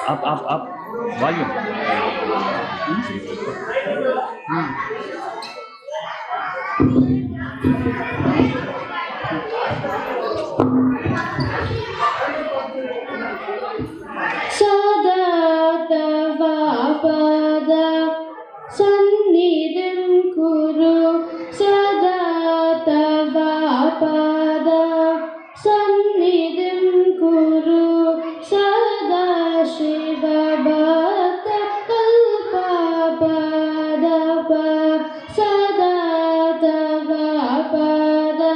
Up, volume. Sada tava pada sannidhim kuru sada tava pada sannidhim kuru sada shiva bhakta kalpa padapa sada tava pada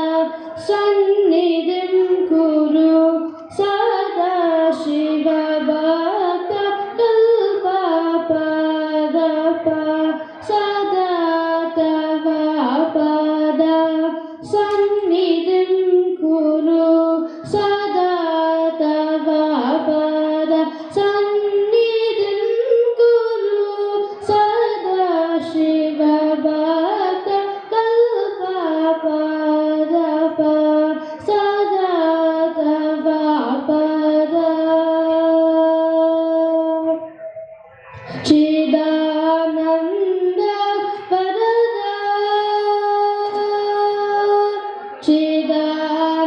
sannidhim kuru sada shiva bhakta kalpa padapa sada tava pada sannidhim kuru sada tava pada sannidhim kuru sada shiva bhakta kalpa padapa sada tava pada Chidananda Varada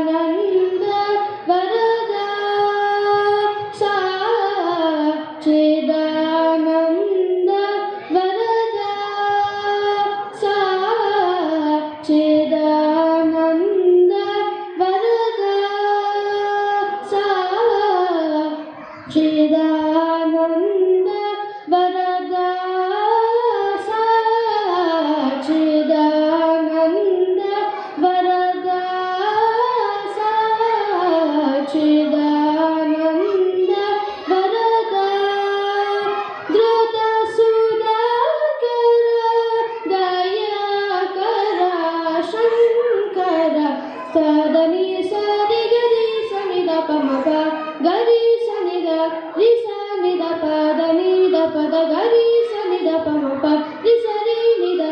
Chidananda Varada Sa Chidananda Varada Sa Chidananda Varada Sa Chidananda Varada Sa Chidananda Varada Sa Chidananda Varada Dhrita Sudakara Dayakara Shankara Sadani Sadi Gari Sanida Pamapa Gari Sanida Risa Nida Pada Nida Pada Gari Sanida Pamapa Risa Nida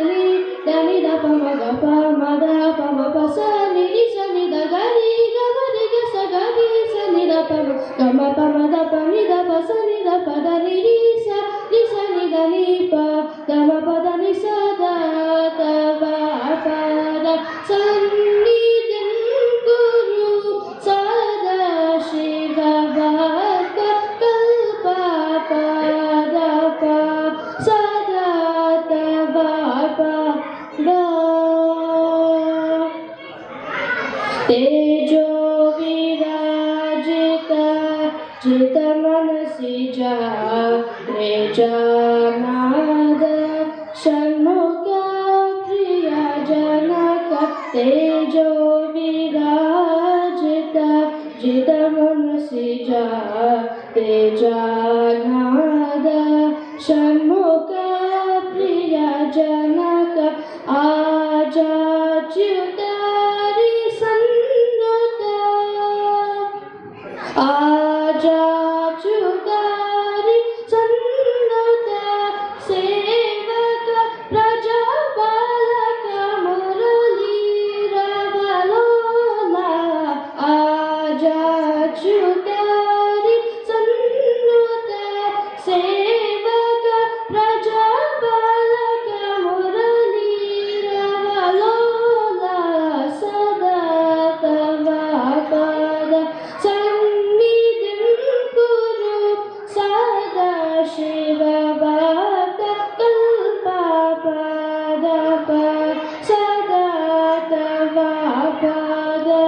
Nida Pamaga Pamada Pamapa Sani Risa Nida Gari Gavadi Gasa Gari Sanida Pama Gama Pamada Pamida Pasanida Pada Nisa Risa Nida Nipa Gama Pada Nisa Tava Pada Sannidhim Kuru Sada Shiva Bhakta Kalpa Padapa Sada Tava Pada Tejo Virajita Jita Manasija Rejanada Shanmukha Priya Janaka Tejo Virajita Jita Manasija Rejanada Shanmukha Priya Janaka Aja Chudari Sannuta Aja Chudari Sannuta Sevaka Prajapalaka Murali Ravalola Aja Chudari Sannuta Sevaka Prajapalaka Murali Ravalola Sada Tava Pada Sannidhim Kuru Sada Shiva Bhakta Kalpa Padapa Sada Tava Pada